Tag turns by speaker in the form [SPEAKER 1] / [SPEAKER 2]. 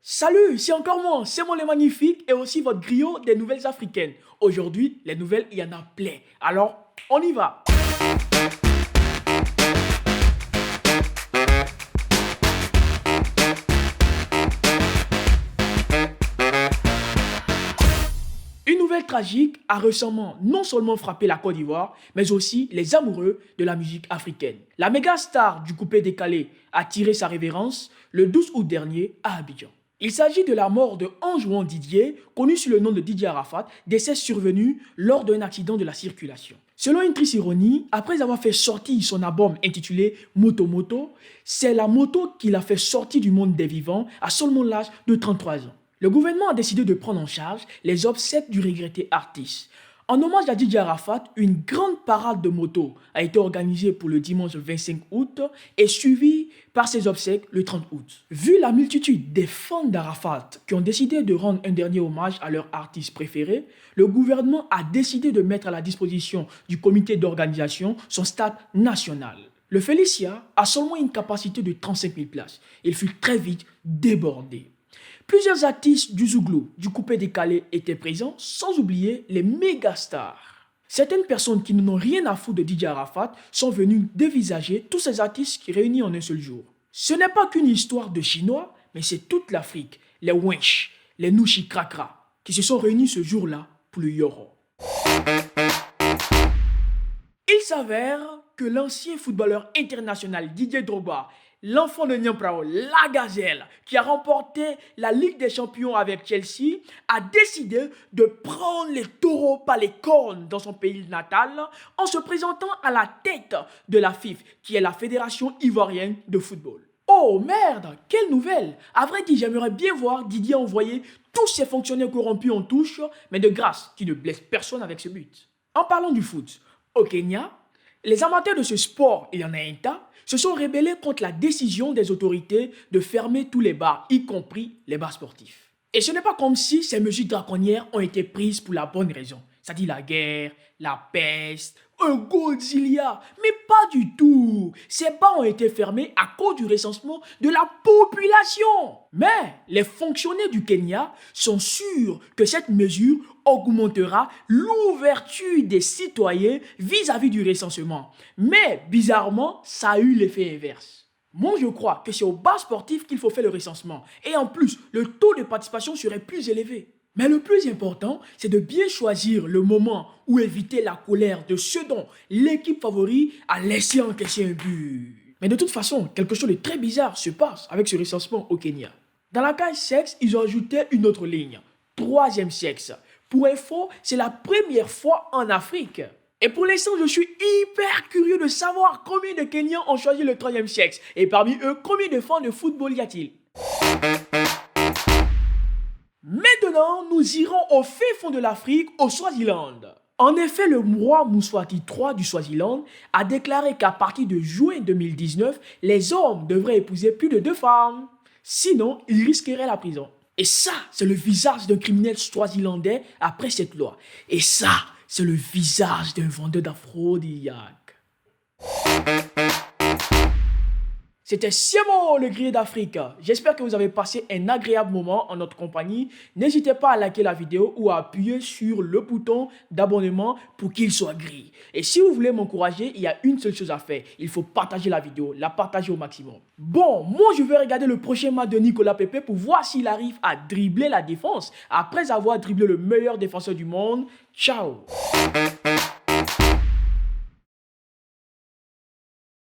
[SPEAKER 1] Salut, c'est encore moi, c'est moi le magnifique et aussi votre griot des nouvelles africaines. Aujourd'hui, les nouvelles, il y en a plein. Alors, on y va. Une nouvelle tragique a récemment non seulement frappé la Côte d'Ivoire, mais aussi les amoureux de la musique africaine. La méga star du coupé décalé a tiré sa révérence le 12 août dernier à Abidjan. Il s'agit de la mort de Anjouan Didier, connu sous le nom de Didier Arafat, décès survenu lors d'un accident de la circulation. Selon une triste ironie, après avoir fait sortir son album intitulé Moto Moto, c'est la moto qui l'a fait sortir du monde des vivants à seulement l'âge de 33 ans. Le gouvernement a décidé de prendre en charge les obsèques du regretté artiste. En hommage à Didier Arafat, une grande parade de motos a été organisée pour le dimanche 25 août et suivie par ses obsèques le 30 août. Vu la multitude des fans d'Arafat qui ont décidé de rendre un dernier hommage à leur artiste préféré, le gouvernement a décidé de mettre à la disposition du comité d'organisation son stade national. Le Félicia a seulement une capacité de 35 000 places. Il fut très vite débordé. Plusieurs artistes du Zouglou, du coupé décalé étaient présents, sans oublier les méga stars. Certaines personnes qui n'ont rien à foutre de Didier Arafat sont venues dévisager tous ces artistes qui réunis en un seul jour. Ce n'est pas qu'une histoire de Chinois, mais c'est toute l'Afrique, les Wench, les Nushi Krakra, qui se sont réunis ce jour-là pour le Yoro. Il s'avère que l'ancien footballeur international Didier Drogba, l'enfant de Niamprao, la gazelle, qui a remporté la Ligue des Champions avec Chelsea, a décidé de prendre les taureaux par les cornes dans son pays natal en se présentant à la tête de la FIF, qui est la Fédération Ivoirienne de Football. Oh merde, quelle nouvelle! À vrai dire, j'aimerais bien voir Didier envoyer tous ses fonctionnaires corrompus en touche, mais de grâce, qui ne blesse personne avec ce but. En parlant du foot, au Kenya, les amateurs de ce sport, il y en a un tas, se sont rebellés contre la décision des autorités de fermer tous les bars, y compris les bars sportifs. Et ce n'est pas comme si ces mesures draconnières ont été prises pour la bonne raison, c'est-à-dire la guerre, la peste, un Godzilla, mais pas du tout. Ces bars ont été fermés à cause du recensement de la population. Mais les fonctionnaires du Kenya sont sûrs que cette mesure augmentera l'ouverture des citoyens vis-à-vis du recensement. Mais bizarrement, ça a eu l'effet inverse. Moi, je crois que c'est au bar sportif qu'il faut faire le recensement. Et en plus, le taux de participation serait plus élevé. Mais le plus important, c'est de bien choisir le moment où éviter la colère de ceux dont l'équipe favorite a laissé encaisser un but. Mais de toute façon, quelque chose de très bizarre se passe avec ce recensement au Kenya. Dans la case sexe, ils ont ajouté une autre ligne, troisième sexe. Pour info, c'est la première fois en Afrique. Et pour l'instant, je suis hyper curieux de savoir combien de Kenyans ont choisi le troisième sexe. Et parmi eux, combien de fans de football y a-t-il? Maintenant, nous irons au fin fond de l'Afrique, au Swaziland. En effet, le roi Mswati III du Swaziland a déclaré qu'à partir de juin 2019, les hommes devraient épouser plus de 2 femmes. Sinon, ils risqueraient la prison. Et ça, c'est le visage d'un criminel swazilandais après cette loi. Et ça, c'est le visage d'un vendeur d'aphrodisiaques. C'était Siamo, le grillé d'Afrique. J'espère que vous avez passé un agréable moment en notre compagnie. N'hésitez pas à liker la vidéo ou à appuyer sur le bouton d'abonnement pour qu'il soit gris. Et si vous voulez m'encourager, il y a une seule chose à faire. Il faut partager la vidéo, la partager au maximum. Bon, moi je vais regarder le prochain match de Nicolas Pepe pour voir s'il arrive à dribbler la défense après avoir dribblé le meilleur défenseur du monde. Ciao!